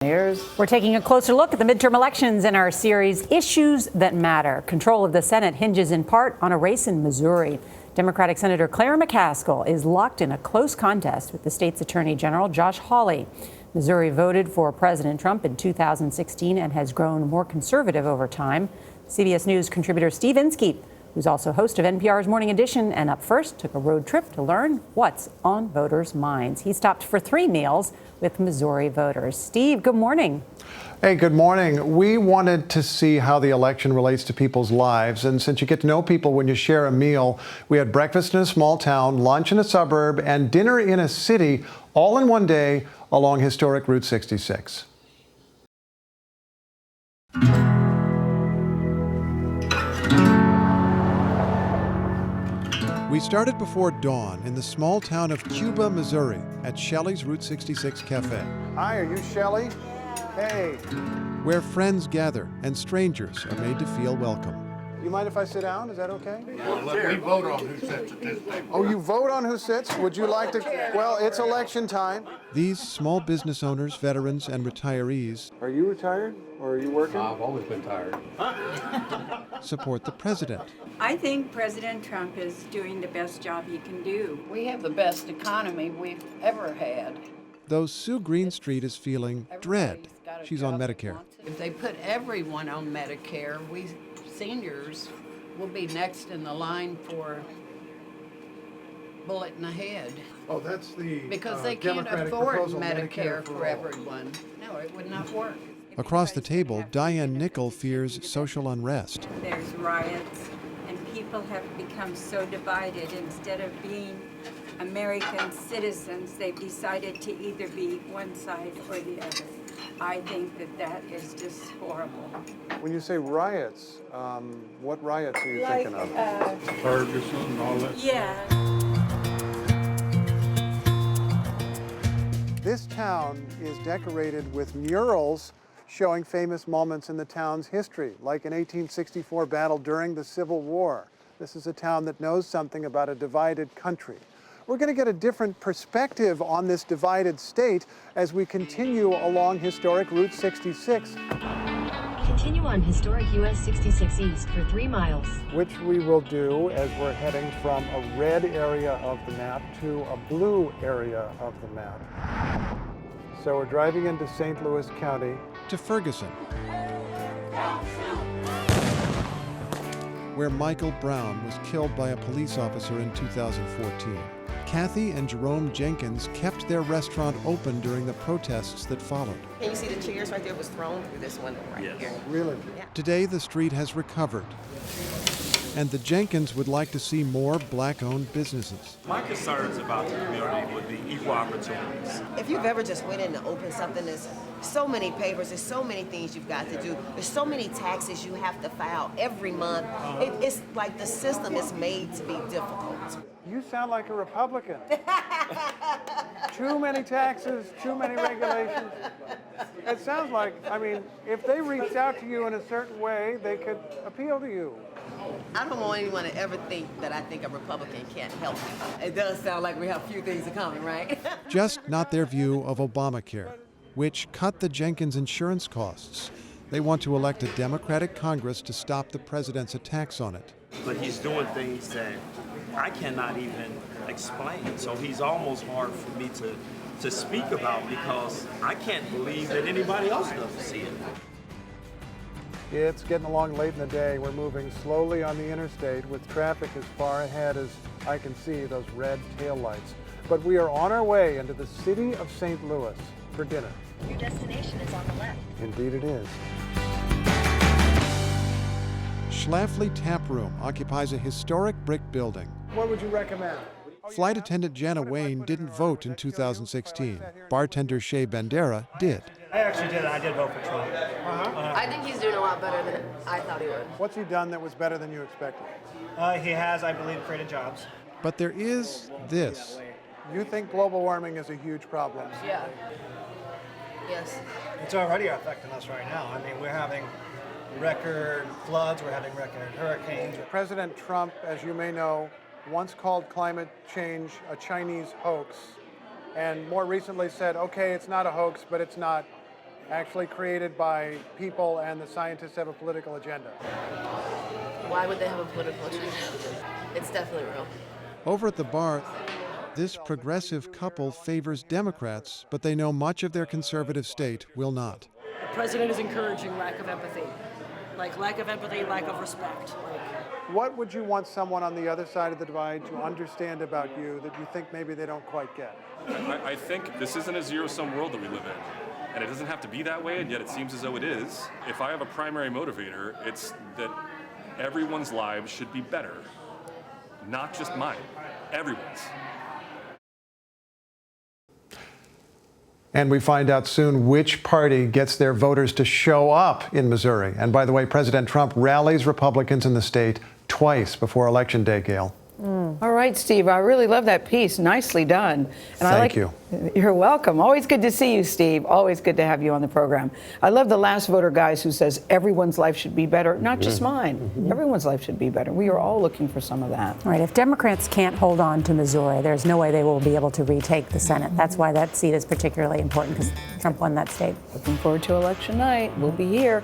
We're taking a closer look at the midterm elections in our series, Issues That Matter. Control of the Senate hinges in part on a race in Missouri. Democratic Senator Claire McCaskill is locked in a close contest with the state's Attorney General Josh Hawley. Missouri voted for President Trump in 2016 and has grown more conservative over time. CBS News contributor Steve Inskeep, who's also host of NPR's Morning Edition and Up First, took a road trip to learn what's on voters' minds. He stopped for 3 meals with Missouri voters. Steve, good morning. Hey, good morning. We wanted to see how the election relates to people's lives. And since you get to know people when you share a meal, we had breakfast in a small town, lunch in a suburb, and dinner in a city, all in one day along historic Route 66. We started before dawn in the small town of Cuba, Missouri, at Shelley's Route 66 Cafe. Hi, are you Shelley? Hey. Where friends gather and strangers are made to feel welcome. You mind if I sit down? Is that okay? Well, we vote on who sits at this table. Oh, you vote on who sits? Would you like to? Well, it's election time. These small business owners, veterans, and retirees. Are you retired or are you working? I've always been tired. Support the president. I think President Trump is doing the best job he can do. We have the best economy we've ever had. Though Sue Greenstreet is feeling dread. She's on Medicare. If they put everyone on Medicare, we seniors will be next in the line for bullet in the head. Oh, that's the Because they can't afford Medicare for everyone. No, it would not work. Across the table, Diane Nickel fears social unrest. There's riots, and people have become so divided. Instead of being American citizens, they've decided to either be one side or the other. I think that is just horrible. When you say riots, what riots are you thinking of? Ferguson and all that. Yeah. This town is decorated with murals showing famous moments in the town's history, like an 1864 battle during the Civil War. This is a town that knows something about a divided country. We're going to get a different perspective on this divided state as we continue along historic Route 66. Continue on historic US 66 East for 3 miles. Which we will do as we're heading from a red area of the map to a blue area of the map. So we're driving into St. Louis County to Ferguson, where Michael Brown was killed by a police officer in 2014. Kathy and Jerome Jenkins kept their restaurant open during the protests that followed. Can you see the chairs right there? It was thrown through this window right here. Really? Yeah. Today, the street has recovered. And the Jenkins would like to see more black-owned businesses. My concerns about the community would be equal opportunities. If you've ever just went in to open something, there's so many papers, there's so many things you've got to do, there's so many taxes you have to file every month. It's like the system is made to be difficult. You sound like a Republican. Too many taxes, too many regulations. It sounds like, I mean, if they reached out to you in a certain way, they could appeal to you. I don't want anyone to ever think that I think a Republican can't help me. It does sound like we have few things in common, right? Just not their view of Obamacare, which cut the Jenkins insurance costs. They want to elect a Democratic Congress to stop the president's attacks on it. But he's doing things that I cannot even explain. So he's almost hard for me to speak about because I can't believe that anybody else doesn't see it. It's getting along late in the day. We're moving slowly on the interstate with traffic as far ahead as I can see those red taillights. But we are on our way into the city of St. Louis for dinner. Your destination is on the left. Indeed it is. Schlafly Tap Room occupies a historic brick building. What would you recommend? Flight attendant Jana Wayne didn't vote in 2016. Bartender Shea Bandera did. I actually did. I did vote for Trump. I think he's doing a lot better than I thought he would. What's he done that was better than you expected? He has, I believe, created jobs. But there is this. You think global warming is a huge problem? Yeah. Yes. It's already affecting us right now. I mean, we're having record floods, we're having record hurricanes. President Trump, as you may know, once called climate change a Chinese hoax, and more recently said, okay, it's not a hoax, but it's not actually created by people and the scientists have a political agenda. Why would they have a political agenda? It's definitely real. Over at the bar, this progressive couple favors Democrats, but they know much of their conservative state will not. The president is encouraging lack of empathy. Like lack of empathy, lack of respect. What would you want someone on the other side of the divide to understand about you that you think maybe they don't quite get? I think this isn't a zero-sum world that we live in. And it doesn't have to be that way, and yet it seems as though it is. If I have a primary motivator, it's that everyone's lives should be better. Not just mine, everyone's. And we find out soon which party gets their voters to show up in Missouri. And by the way, President Trump rallies Republicans in the state twice before Election Day, Gayle. All right, Steve, I really love that piece. Nicely done. And Thank you. You're welcome. Always good to see you, Steve. Always good to have you on the program. I love the last voter, guys, who says everyone's life should be better, not just mine. Everyone's life should be better. We are all looking for some of that. All right, if Democrats can't hold on to Missouri, there's no way they will be able to retake the Senate. That's why that seat is particularly important, because Trump won that state. Looking forward to election night. We'll be here.